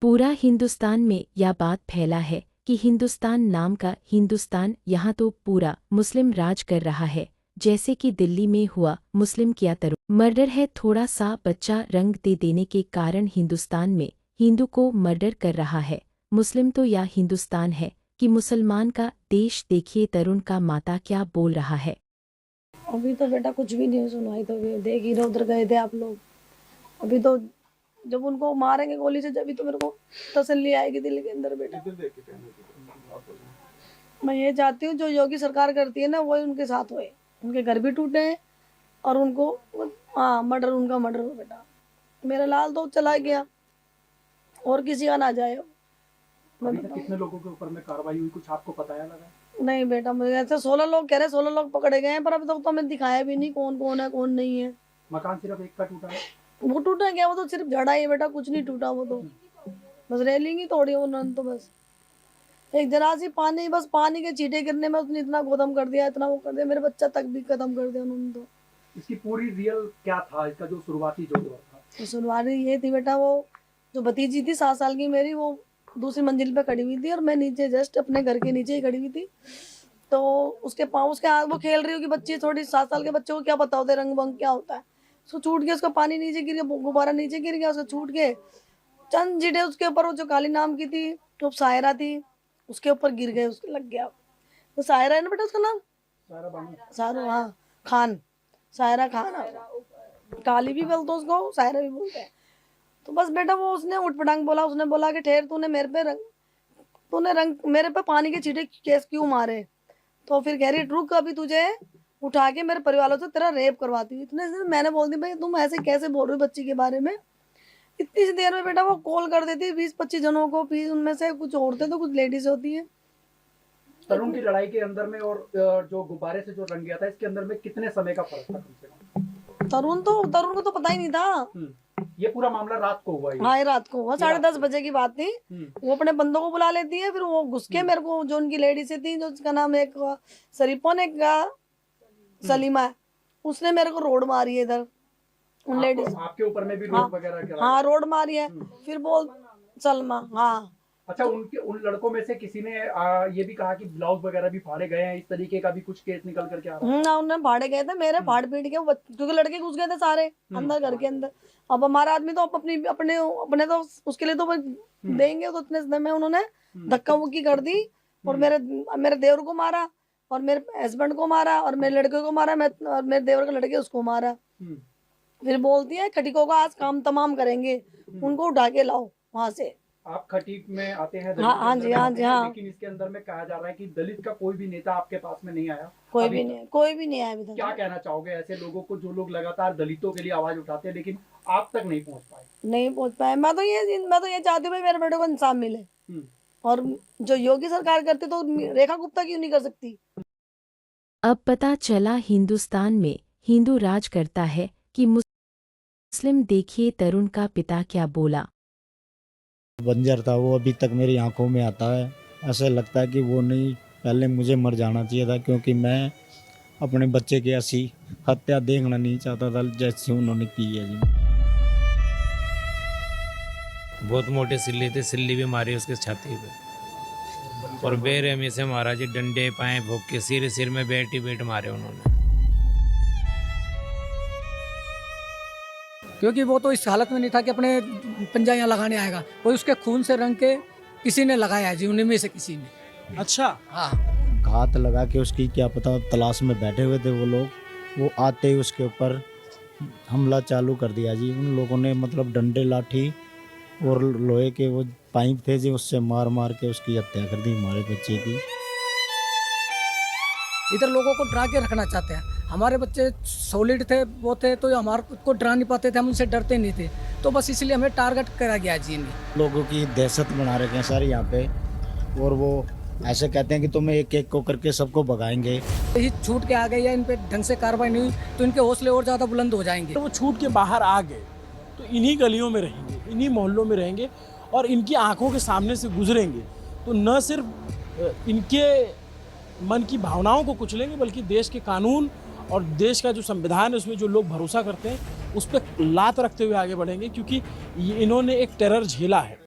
पूरा हिंदुस्तान में यह बात फैला है कि हिंदुस्तान नाम का हिंदुस्तान यहाँ तो पूरा मुस्लिम राज कर रहा है। जैसे कि दिल्ली में हुआ मुस्लिम किया तरुण मर्डर है, थोड़ा सा बच्चा रंग दे देने के कारण हिंदुस्तान में हिंदू को मर्डर कर रहा है। मुस्लिम तो यह हिंदुस्तान है कि मुसलमान का देश। देखिए तरुण का माता क्या बोल रहा है। अभी तो बेटा कुछ भी नहीं सुनाई, तो देख इधर उधर गए थे आप लोग। अभी तो जब उनको मारेंगे गोली से जब तो मेरे को तसल्ली आएगी दिल के अंदर बेटा। मैं ये चाहती हूँ जो योगी सरकार करती है ना वही उनके साथ होए, उनके घर भी टूटे हैं और उनको मर्डर, उनका मर्डर हो बेटा। मेरा लाल तो चला गया और किसी का ना जाए। अभी तक कितने लोगों के ऊपर में कार्रवाई हुई, कुछ आपको पता है लगा? नहीं बेटा, मुझे ऐसे 16 लोग कह रहे, 16 लोग पकड़े गए हैं, पर अभी तक तो हमें दिखाया भी नहीं कौन कौन है कौन नहीं है। मकान सिर्फ एक का टूटा है? वो टूटा क्या, वो तो सिर्फ जड़ा ही है बेटा, कुछ नहीं टूटा। वो तो बस रेलिंग ही तोड़ी उन्होंने, तो बस एक जरा सी पानी, बस पानी के छींटे गिरने में उसने इतना खत्म कर दिया, इतना वो कर दिया, मेरे बच्चा तक भी खत्म कर दिया उन्होंने। तो इसकी पूरी रियल क्या था, इसका जो शुरुआती जो दौर था? तो शुरुआत ये थी बेटा, वो जो भतीजी थी 7 साल की मेरी, वो दूसरी मंजिल पे खड़ी हुई थी और मैं नीचे जस्ट अपने घर के नीचे ही खड़ी हुई थी। तो उसके पाँव, उसके हाथ, वो खेल रही होगी बच्ची, थोड़ी 7 साल के बच्चे को क्या पता होता है रंग बंग क्या होता है। उसको छूट के, उसका पानी नीचे गिर गया, गुब्बारा नीचे गिर गया, उसको छूट के चंद जीटे उसके ऊपर, वो जो काली नाम की थी तो सायरा थी, उसके ऊपर गिर गए, उसके लग गया। तो सायरा है ना बेटा उसका नाम, सायरा, हाँ खान, सायरा खान, काली भी बोलते उसको, सायरा भी बोलते हैं। तो बस बेटा वो उसने उठ पटांग बोला, उसने बोला कि ठहर, तूने मेरे पे पानी के छींटे केस क्यों मारे? तो फिर कह रही रुक, अभी तुझे उठा के मेरे परिवार वालों से तेरा रेप करवाती हूँ। इतने से मैंने बोल दी भाई तुम ऐसे कैसे बोल रहे हो बच्ची के बारे में। इतनी सी देर में बेटा वो कॉल कर देती 20-25 जनों को, फिर उनमें से कुछ औरतें तो कुछ लेडीज होती है। तरुण की लड़ाई के अंदर में और जो गुब्बारे से जो रंग गया था, इसके अंदर में कितने समय का फर्क था कम से कम? तरुण को तो पता ही नहीं था। ये पूरा मामला रात को हुआ? हाँ, रात को हुआ, 10:30 बजे की बात थी। वो अपने बंदों को बुला लेती है, फिर वो घुस के मेरे को, जो उनकी लेडी से थी, जो उसका नाम एक शरीफन, एक सलीमा है, उसने मेरे को रोड मारी है इधर। उन लेडीज आपके ऊपर में भी रोड वगैरह? हाँ रोड मारी है। फिर बोल सलमा, हाँ। अच्छा, उन लड़कों में से किसी ने ये भी कहा कि ब्लाउज वगैरह भी फाड़े गए हैं, इस तरीके का भी कुछ केस निकल करके आ रहा है? उन्होंने फाड़े गए थे मेरे, फाड़ पीट के, क्योंकि लड़के घुस गए थे सारे अंदर घर के अंदर। अब हमारा आदमी तो अपने तो उसके लिए तो देंगे, तो इतने समय में उन्होंने धक्का मुक्की कर दी और मेरे देवर को मारा और मेरे हस्बैंड को मारा और मेरे लड़के को मारा, और मेरे देवर के लड़के उसको मारा। फिर बोलती है खटिकों का आज काम तमाम करेंगे, उनको उठा के लाओ वहां से। आप खटीक में आते हैं? हाँ जी, हाँ जी, हाँ। लेकिन इसके अंदर में कहा जा रहा है कि दलित का कोई भी नेता आपके पास में नहीं आया? कोई भी नहीं आया अभी तक। क्या कहना चाहोगे ऐसे लोगों को, जो लोग लगातार दलितों के लिए आवाज उठाते हैं लेकिन आप तक नहीं पहुंच पाए? मैं तो ये चाहती हूँ भाई मेरे बेटे को इंसाफ मिले। और जो योगी सरकार करती तो रेखा गुप्ता क्यों नहीं कर सकती? अब पता चला हिंदुस्तान में हिंदू राज करता है कि मुस्लिम। देखिए तरुण का पिता क्या बोला। बंजर था वो, अभी तक मेरी आंखों में आता है। ऐसा लगता है कि वो नहीं, पहले मुझे मर जाना चाहिए था, क्योंकि मैं अपने बच्चे की ऐसी हत्या देखना नहीं चाहता था जैसी उन्होंने की है जी। बहुत मोटे सिल्ली थे, सिल्ली भी मारी उसके छाती पे और बेरहमी से मारा जी, डंडे पाए भोग के, सिर में बेट मारे उन्होंने। क्योंकि वो तो इस हालत में नहीं था कि अपने पंजा यहाँ लगाने आएगा, कोई उसके खून से रंग के किसी ने लगाया जी, उन्हीं में से किसी ने। अच्छा, हाँ। घात लगा के उसकी क्या पता तलाश में बैठे हुए थे वो लोग, वो आते ही उसके ऊपर हमला चालू कर दिया जी। उन लोगों ने मतलब डंडे, लाठी और लोहे के वो पाइप थे जी, उससे मार के उसकी हत्या कर दी हमारे बच्चे की। इधर लोगों को डरा के रखना चाहते हैं। हमारे बच्चे सॉलिड थे, वो थे, तो हमारे को डरा नहीं पाते थे, हम उनसे डरते नहीं थे, तो बस इसलिए हमें टारगेट करा गया जी इन्हें। लोगों की दहशत बना रखे हैं सर यहाँ पे, और वो ऐसे कहते हैं कि तुम्हें एक एक को करके सबको भगाएंगे। यही छूट के आ गए या इन पे ढंग से कार्रवाई नहीं हुई तो इनके हौसले और ज़्यादा बुलंद हो जाएंगे। तो वो छूट के बाहर आ गए तो इन्हीं गलियों में रहेंगे, इन्हीं मोहल्लों में रहेंगे और इनकी आंखों के सामने से गुजरेंगे, तो न सिर्फ इनके मन की भावनाओं को कुचलेंगे, बल्कि देश के कानून और देश का जो संविधान है उसमें जो लोग भरोसा करते हैं उस पर लात रखते हुए आगे बढ़ेंगे, क्योंकि इन्होंने एक टेरर झेला है।